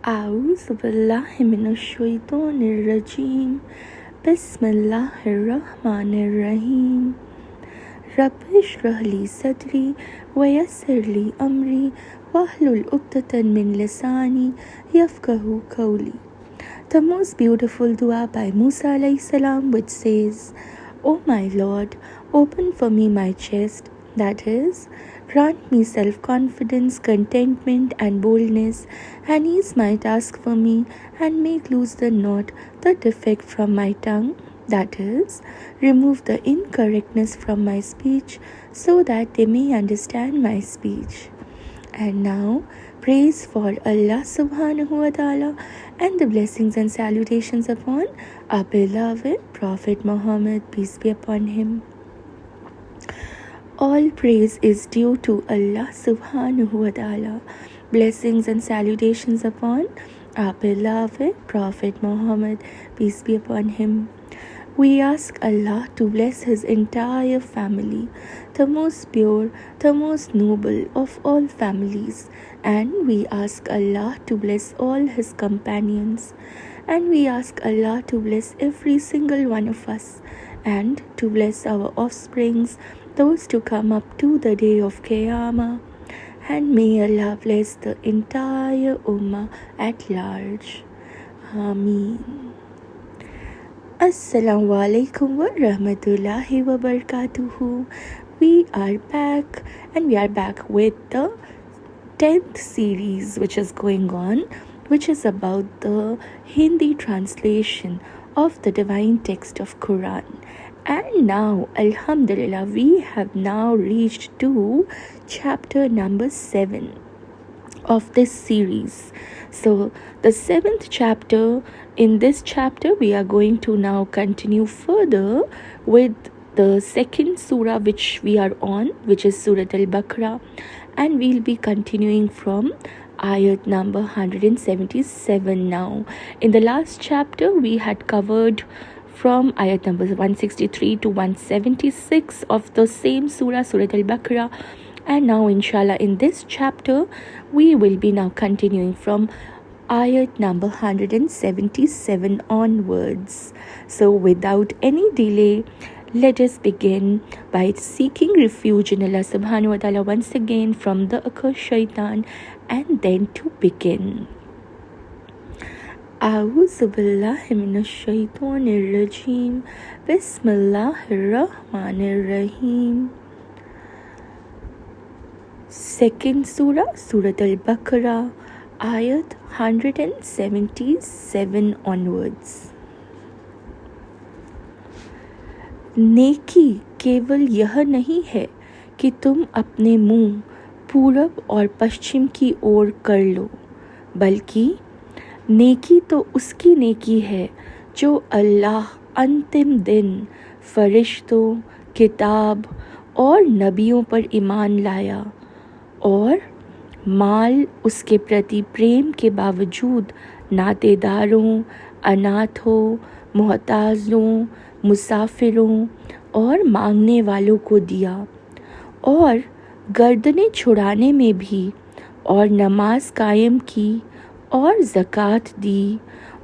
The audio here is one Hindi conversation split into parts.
A'udzu billahi minasyaitonirrajim. Bismillahirrahmanirrahim. Rabbi shrah li sadri wa yassir li amri wahlul uqdatan min lisani yafqahu qawli. The most beautiful dua by Musa alayhi salam, which says, O my Lord, open for me my chest, that is, grant me self-confidence, contentment and boldness, and ease my task for me, and make loose the knot, the defect from my tongue, that is, remove the incorrectness from my speech, so that they may understand my speech. And now, praise for Allah subhanahu wa ta'ala and the blessings and salutations upon our beloved Prophet Muhammad, peace be upon him. All praise is due to Allah subhanahu wa ta'ala. Blessings and salutations upon our beloved Prophet Muhammad, peace be upon him. We ask Allah to bless his entire family, the most pure, the most noble of all families. And we ask Allah to bless all his companions. And we ask Allah to bless every single one of us. And to bless our offsprings, those to come up to the day of Qiyamah. And may Allah bless the entire Ummah at large. Ameen. Assalamu alaikum wa rahmatullahi wa barakatuhu. We are back, and we are back with the 10th series which is going on, which is about the Hindi translation of the divine text of Quran. And now, alhamdulillah, we have now reached to chapter number 7 of this series. So the 7th chapter, in this chapter we are going to now continue further with the second surah which we are on, which is Surah Al-Baqarah, and we'll be continuing from ayat number 177 now. In the last chapter we had covered from ayat number 163 to 176 of the same surah, Surah Al-Baqarah. And now, inshallah, in this chapter, we will be now continuing from ayat number 177 onwards. So, without any delay, let us begin by seeking refuge in Allah subhanahu wa ta'ala once again from the accursed shaitan, and then to begin. A'udzu billahi minasyaitonirrajim. Bismillahirrahmanirrahim. Second surah, Surah Al-Baqarah, ayat 177 onwards. नेकी केवल यह नहीं है कि तुम अपने मुंह पूरब और पश्चिम की ओर कर लो, बल्कि नेकी तो उसकी नेकी है जो अल्लाह अंतिम दिन, फरिश्तों, किताब और नबियों पर ईमान लाया और माल उसके प्रति प्रेम के बावजूद नातेदारों, अनाथों, मोहताजों, मुसाफिरों और मांगने वालों को दिया, और गर्दनें छुड़ाने में भी, और नमाज कायम की और ज़कात दी,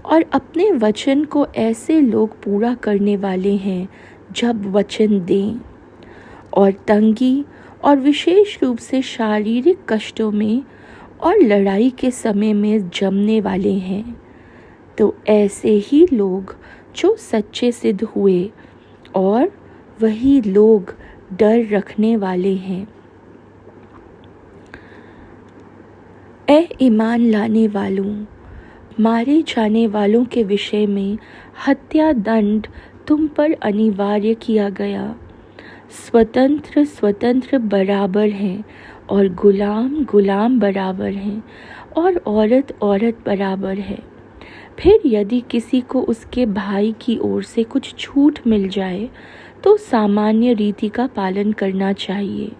और अपने वचन को ऐसे लोग पूरा करने वाले हैं जब वचन दें, और तंगी और विशेष रूप से शारीरिक कष्टों में और लड़ाई के समय में जमने वाले हैं, तो ऐसे ही लोग जो सच्चे सिद्ध हुए और वही लोग डर रखने वाले हैं। ए ईमान लाने वालों, मारे जाने वालों के विषय में हत्या दंड तुम पर अनिवार्य किया गया। स्वतंत्र स्वतंत्र बराबर हैं, और गुलाम गुलाम बराबर हैं, और औरत औरत बराबर है। फिर यदि किसी को उसके भाई की ओर से कुछ छूट मिल जाए तो सामान्य रीति का पालन करना चाहिए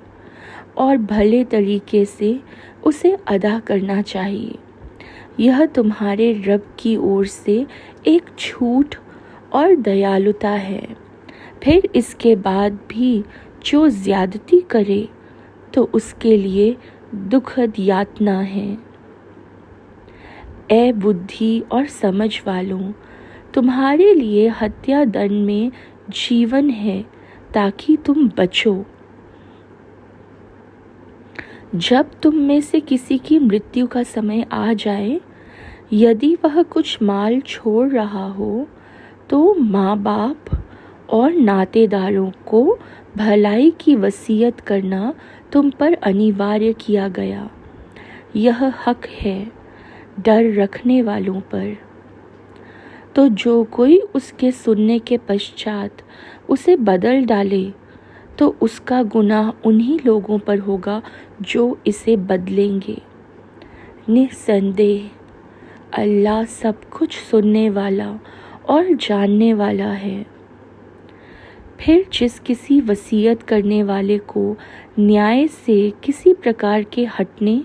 और भले तरीके से उसे अदा करना चाहिए। यह तुम्हारे रब की ओर से एक छूट और दयालुता है। फिर इसके बाद भी जो ज़्यादती करे तो उसके लिए दुखद यातना है। ए बुद्धि और समझ वालों, तुम्हारे लिए हत्या दंड में जीवन है ताकि तुम बचो। जब तुम में से किसी की मृत्यु का समय आ जाए, यदि वह कुछ माल छोड़ रहा हो, तो माँ बाप और नातेदारों को भलाई की वसीयत करना तुम पर अनिवार्य किया गया। यह हक है डर रखने वालों पर। तो जो कोई उसके सुनने के पश्चात उसे बदल डाले, तो उसका गुनाह उन्हीं लोगों पर होगा जो इसे बदलेंगे। निस्संदेह अल्लाह सब कुछ सुनने वाला और जानने वाला है। फिर जिस किसी वसीयत करने वाले को न्याय से किसी प्रकार के हटने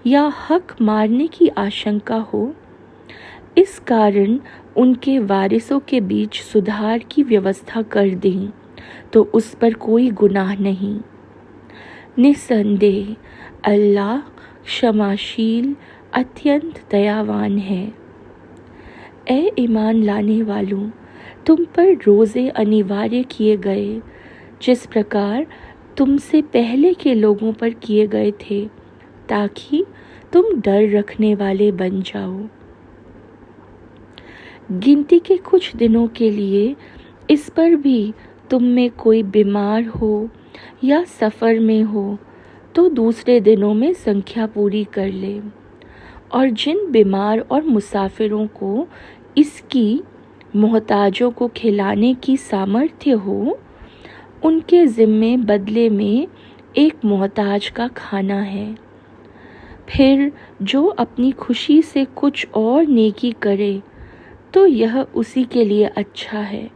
या हक मारने की आशंका हो, इस कारण उनके वारिसों के बीच सुधार की व्यवस्था कर दें, तो उस पर कोई गुनाह नहीं। निस्संदेह अल्लाह क्षमाशील अत्यंत दयावान है। ए ईमान लाने वालों, तुम पर रोज़े अनिवार्य किए गए, जिस प्रकार तुमसे पहले के लोगों पर किए गए थे, ताकि तुम डर रखने वाले बन जाओ। गिनती के कुछ दिनों के लिए इस पर भी तुम में कोई बीमार हो या सफ़र में हो, तो दूसरे दिनों में संख्या पूरी कर ले। और जिन बीमार और मुसाफिरों को इसकी मोहताजों को खिलाने की सामर्थ्य हो, उनके ज़िम्मे बदले में एक मोहताज का खाना है। फिर जो अपनी खुशी से कुछ और नेकी करे, तो यह उसी के लिए अच्छा है,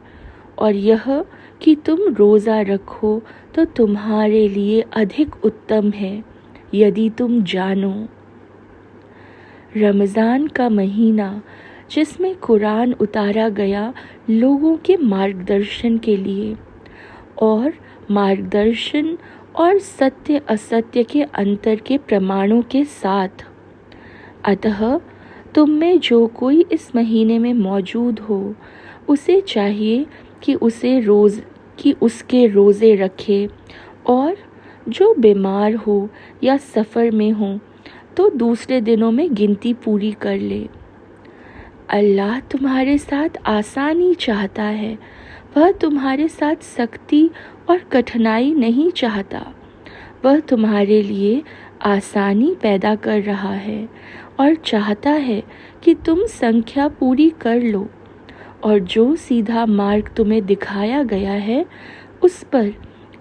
और यह कि तुम रोज़ा रखो तो तुम्हारे लिए अधिक उत्तम है, यदि तुम जानो। रमज़ान का महीना, जिसमें कुरान उतारा गया लोगों के मार्गदर्शन के लिए, और मार्गदर्शन और सत्य असत्य के अंतर के प्रमाणों के साथ। अतः तुम में जो कोई इस महीने में मौजूद हो, उसे चाहिए कि उसके रोज़े रखे, और जो बीमार हो या सफ़र में हो, तो दूसरे दिनों में गिनती पूरी कर ले। अल्लाह तुम्हारे साथ आसानी चाहता है, वह तुम्हारे साथ सख्ती और कठिनाई नहीं चाहता। वह तुम्हारे लिए आसानी पैदा कर रहा है और चाहता है कि तुम संख्या पूरी कर लो, और जो सीधा मार्ग तुम्हें दिखाया गया है, उस पर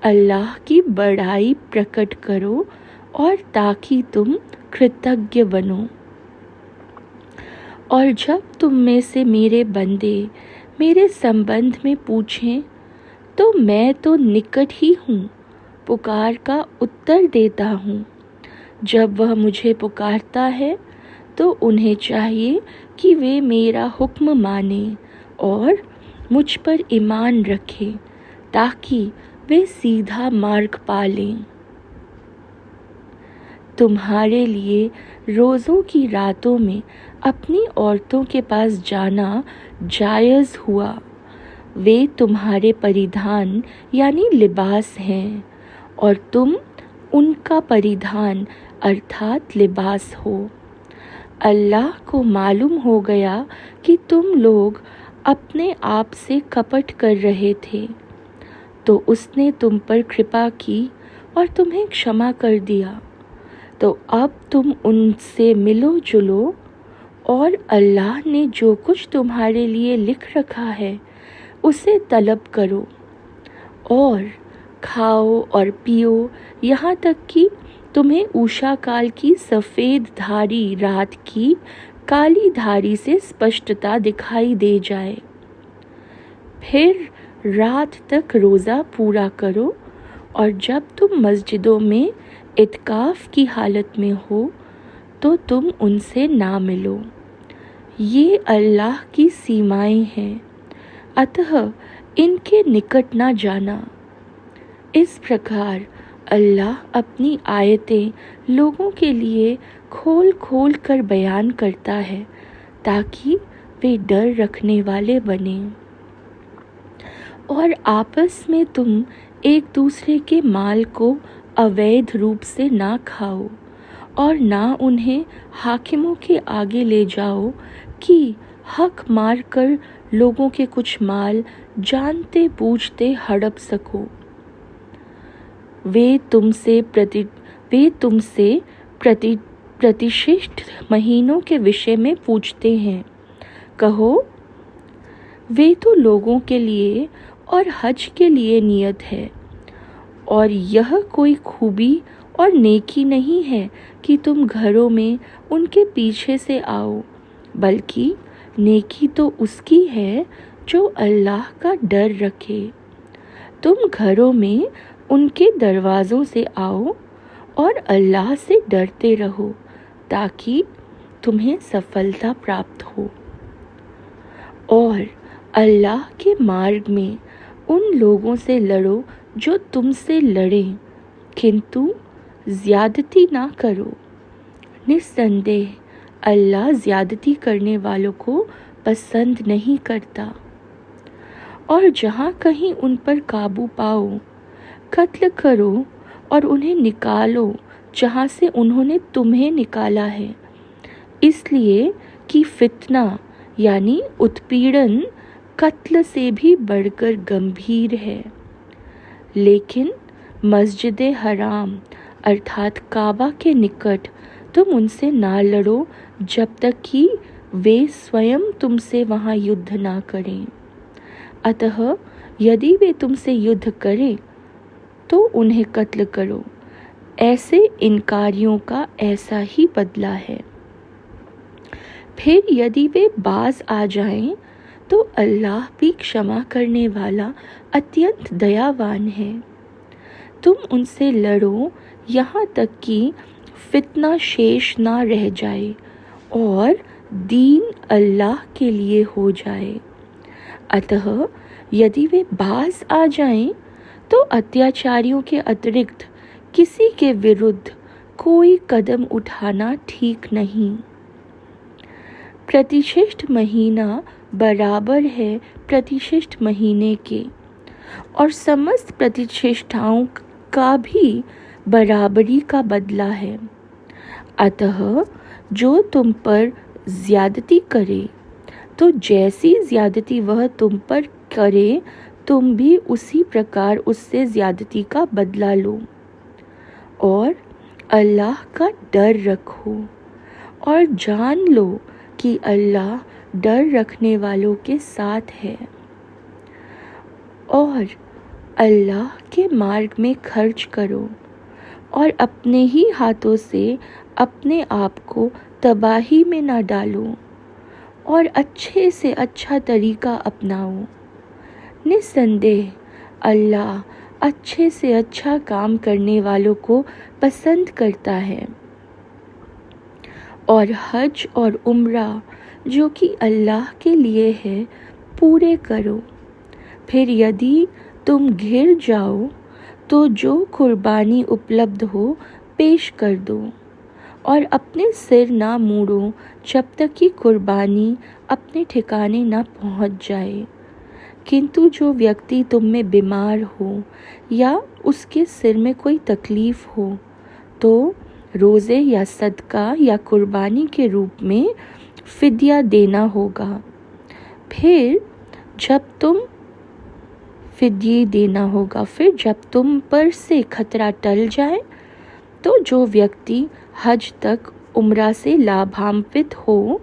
अल्लाह की बड़ाई प्रकट करो, और ताकि तुम कृतज्ञ बनो। और जब तुम में से मेरे बंदे मेरे संबंध में पूछें, तो मैं तो निकट ही हूँ, पुकार का उत्तर देता हूँ। जब वह मुझे पुकारता है, तो उन्हें चाहिए कि वे मेरा हुक्म माने और मुझ पर ईमान रखें, ताकि वे सीधा मार्ग पा लें। तुम्हारे लिए रोज़ों की रातों में अपनी औरतों के पास जाना जायज़ हुआ। वे तुम्हारे परिधान यानी लिबास हैं, और तुम उनका परिधान अर्थात लिबास हो। अल्लाह को मालूम हो गया कि तुम लोग अपने आप से कपट कर रहे थे, तो उसने तुम पर कृपा की और तुम्हें क्षमा कर दिया। तो अब तुम उनसे मिलो जुलो, और अल्लाह ने जो कुछ तुम्हारे लिए लिख रखा है, उसे तलब करो, और खाओ और पियो, यहाँ तक कि तुम्हें उषा काल की सफ़ेद धारी रात की काली धारी से स्पष्टता दिखाई दे जाए। फिर रात तक रोज़ा पूरा करो, और जब तुम मस्जिदों में इत्काफ की हालत में हो, तो तुम उनसे ना मिलो। ये अल्लाह की सीमाएं हैं, अतः इनके निकट ना जाना। इस प्रकार अल्लाह अपनी आयतें लोगों के लिए खोल खोल कर बयान करता है, ताकि वे डर रखने वाले बने। और आपस में तुम एक दूसरे के माल को अवैध रूप से ना खाओ और ना उन्हें हाकिमों के आगे ले जाओ कि हक मार कर लोगों के कुछ माल जानते बूझते हड़प सको। वे तुमसे प्रतिष्ठित महीनों के विषय में पूछते हैं। कहो, वे तो लोगों के लिए और हज के लिए नियत है, और यह कोई खूबी और नेकी नहीं है कि तुम घरों में उनके पीछे से आओ, बल्कि नेकी तो उसकी है जो अल्लाह का डर रखे। तुम घरों में उनके दरवाज़ों से आओ और अल्लाह से डरते रहो ताकि तुम्हें सफलता प्राप्त हो। और अल्लाह के मार्ग में उन लोगों से लड़ो जो तुमसे लड़ें, किंतु ज़्यादती ना करो। निस्संदेह अल्लाह ज़्यादती करने वालों को पसंद नहीं करता। और जहाँ कहीं उन पर काबू पाओ, कत्ल करो और उन्हें निकालो जहाँ से उन्होंने तुम्हें निकाला है, इसलिए कि फितना यानी उत्पीड़न कत्ल से भी बढ़कर गंभीर है। लेकिन मस्जिद हराम अर्थात काबा के निकट तुम उनसे ना लड़ो जब तक कि वे स्वयं तुमसे वहाँ युद्ध ना करें। अतः यदि वे तुमसे युद्ध करें तो उन्हें कत्ल करो। ऐसे इनकारियों का ऐसा ही बदला है। फिर यदि वे बाज आ जाएं तो अल्लाह भी क्षमा करने वाला अत्यंत दयावान है। तुम उनसे लड़ो यहाँ तक कि फितना शेष ना रह जाए और दीन अल्लाह के लिए हो जाए। अतः यदि वे बाज आ जाएं तो अत्याचारियों के अतिरिक्त किसी के विरुद्ध कोई कदम उठाना ठीक नहीं। प्रतिष्ठित महीना बराबर है प्रतिष्ठित महीने के, और समस्त प्रतिष्ठाओं का भी बराबरी का बदला है। अतः जो तुम पर ज्यादती करे तो जैसी ज्यादती वह तुम पर करे, तुम भी उसी प्रकार उससे ज्यादती का बदला लो। और अल्लाह का डर रखो और जान लो कि अल्लाह डर रखने वालों के साथ है। और अल्लाह के मार्ग में खर्च करो और अपने ही हाथों से अपने आप को तबाही में ना डालो और अच्छे से अच्छा तरीका अपनाओ। निस्संदेह अल्लाह अच्छे से अच्छा काम करने वालों को पसंद करता है। और हज और उम्रा जो कि अल्लाह के लिए है पूरे करो। फिर यदि तुम घिर जाओ तो जो कुर्बानी उपलब्ध हो पेश कर दो, और अपने सिर ना मूड़ो जब तक कि कुर्बानी अपने ठिकाने ना पहुंच जाए। किंतु जो व्यक्ति तुम में बीमार हो या उसके सिर में कोई तकलीफ हो तो रोज़े या सदका या कुर्बानी के रूप में फिदिया देना होगा। फिर जब तुम पर से खतरा टल जाए तो जो व्यक्ति हज तक उम्रा से लाभान्वित हो,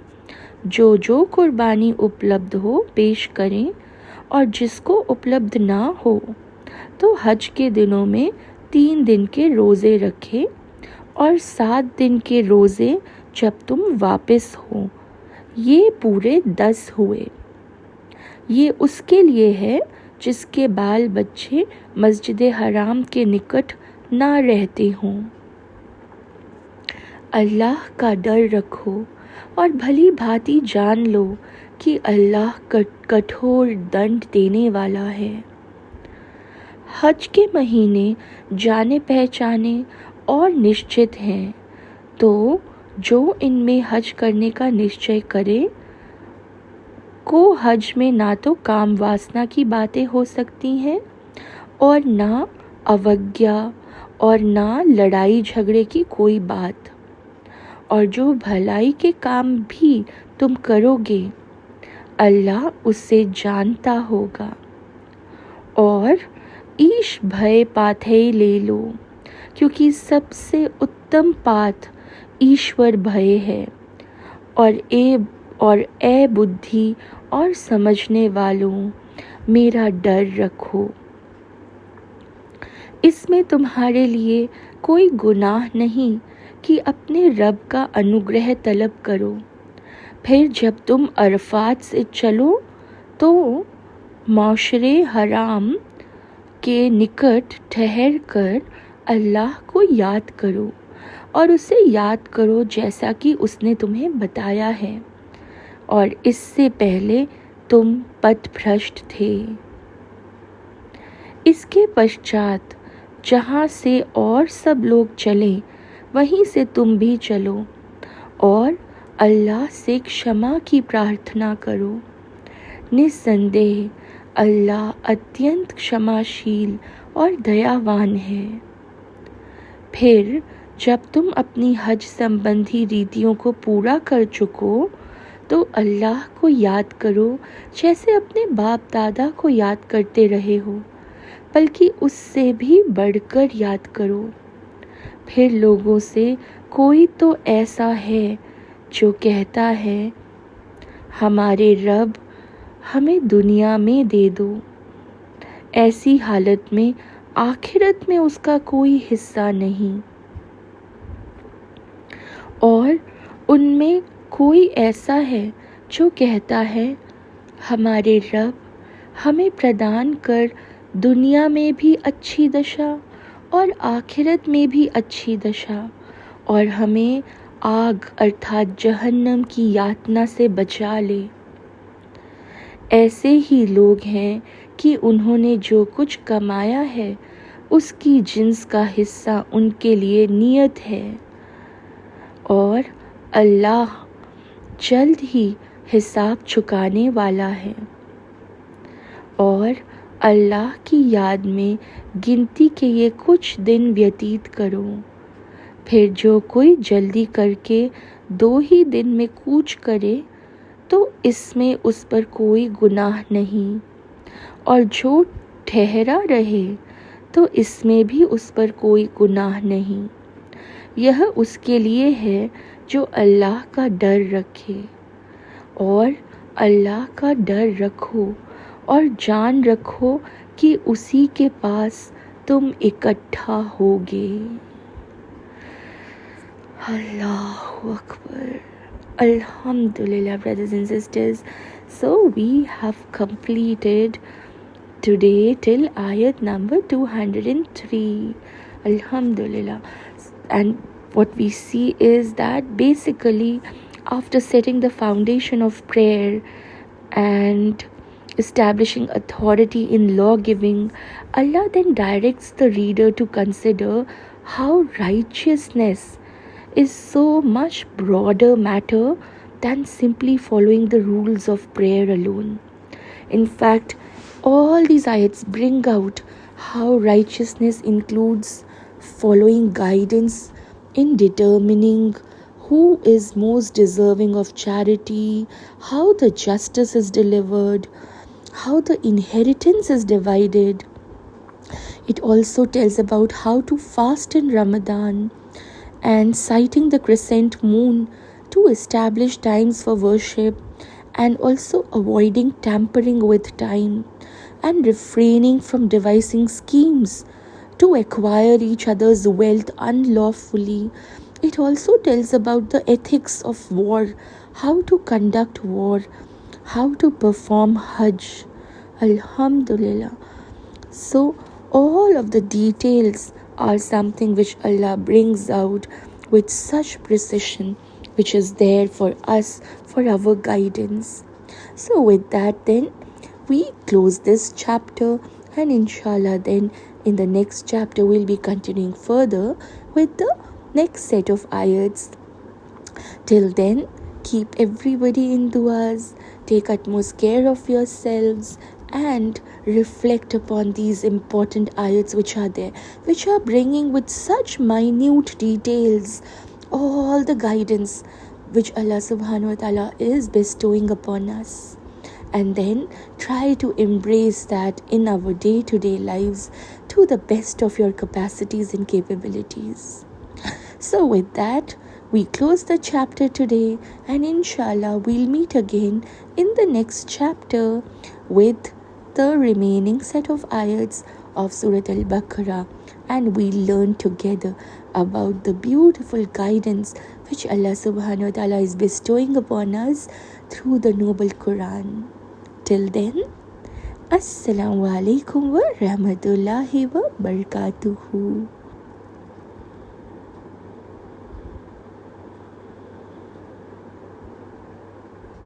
जो कुर्बानी उपलब्ध हो पेश करें, और जिसको उपलब्ध ना हो तो हज के दिनों में 3 दिन के रोज़े रखें और 7 दिन के रोज़े जब तुम वापस हो। ये पूरे 10 हुए। ये उसके लिए है जिसके बाल बच्चे मस्जिद हराम के निकट ना रहते हों। अल्लाह का डर रखो और भली भांति जान लो कि अल्लाह कठोर दंड देने वाला है। हज के महीने जाने पहचाने और निश्चित हैं, तो जो इनमें हज करने का निश्चय करे को हज में ना तो काम वासना की बातें हो सकती हैं और ना अवज्ञा और ना लड़ाई झगड़े की कोई बात। और जो भलाई के काम भी तुम करोगे अल्लाह उससे जानता होगा। और ईश भय पाथे ले लो, क्योंकि सबसे उत्तम पाथ ईश्वर भय है। और ए बुद्धि और समझने वालों, मेरा डर रखो। इसमें तुम्हारे लिए कोई गुनाह नहीं कि अपने रब का अनुग्रह तलब करो। फिर जब तुम अरफात से चलो तो मौशरे हराम के निकट ठहर कर अल्लाह को याद करो और उसे याद करो जैसा कि उसने तुम्हें बताया है, और इससे पहले तुम पथभ्रष्ट थे। इसके पश्चात जहाँ से और सब लोग चले वहीं से तुम भी चलो और अल्लाह से क्षमा की प्रार्थना करो। निस्संदेह अल्लाह अत्यंत क्षमाशील और दयावान है। फिर जब तुम अपनी हज संबंधी रीतियों को पूरा कर चुको तो अल्लाह को याद करो जैसे अपने बाप दादा को याद करते रहे हो, बल्कि उससे भी बढ़कर याद करो। फिर लोगों से कोई तो ऐसा है जो कहता है, हमारे रब हमें दुनिया में दे दो। ऐसी हालत में आखिरत में उसका कोई हिस्सा नहीं। और उनमें कोई ऐसा है जो कहता है, हमारे रब हमें प्रदान कर दुनिया में भी अच्छी दशा और आखिरत में भी अच्छी दशा, और हमें आग अर्थात जहन्नम की यातना से बचा ले। ऐसे ही लोग हैं कि उन्होंने जो कुछ कमाया है उसकी जिन्स का हिस्सा उनके लिए नियत है, और अल्लाह जल्द ही हिसाब चुकाने वाला है। और अल्लाह की याद में गिनती के ये कुछ दिन व्यतीत करो। फिर जो कोई जल्दी करके 2 ही दिन में कूच करे तो इसमें उस पर कोई गुनाह नहीं, और जो ठहरा रहे तो इसमें भी उस पर कोई गुनाह नहीं। यह उसके लिए है जो अल्लाह का डर रखे। और अल्लाह का डर रखो और जान रखो कि उसी के पास तुम इकट्ठा होगे। Allahu Akbar. Alhamdulillah, brothers and sisters. So we have completed today till ayat number 203. Alhamdulillah. And what we see is that basically after setting the foundation of prayer and establishing authority in law giving, Allah then directs the reader to consider how righteousness is so much broader matter than simply following the rules of prayer alone. In fact, all these ayats bring out how righteousness includes following guidance in determining who is most deserving of charity, how the justice is delivered, how the inheritance is divided. It also tells about how to fast in Ramadan and citing the crescent moon to establish times for worship, and also avoiding tampering with time and refraining from devising schemes to acquire each other's wealth unlawfully. It also tells about the ethics of war, how to conduct war, how to perform Hajj. Alhamdulillah. So all of the details are something which Allah brings out with such precision, which is there for us, for our guidance. So with that then, we close this chapter, and inshallah then in the next chapter we'll be continuing further with the next set of ayats. Till then, Keep everybody in duas, take utmost care of yourselves, and reflect upon these important ayats which are there, which are bringing with such minute details all the guidance which Allah subhanahu wa ta'ala is bestowing upon us. And then try to embrace that in our day-to-day lives to the best of your capacities and capabilities. So with that, we close the chapter today, and inshallah we'll meet again in the next chapter with the remaining set of ayats of Surat Al-Baqarah, and we'll learn together about the beautiful guidance which Allah subhanahu wa ta'ala is bestowing upon us through the noble Quran. Till then, Assalamu alaikum wa rahmatullahi wa barakatuhu.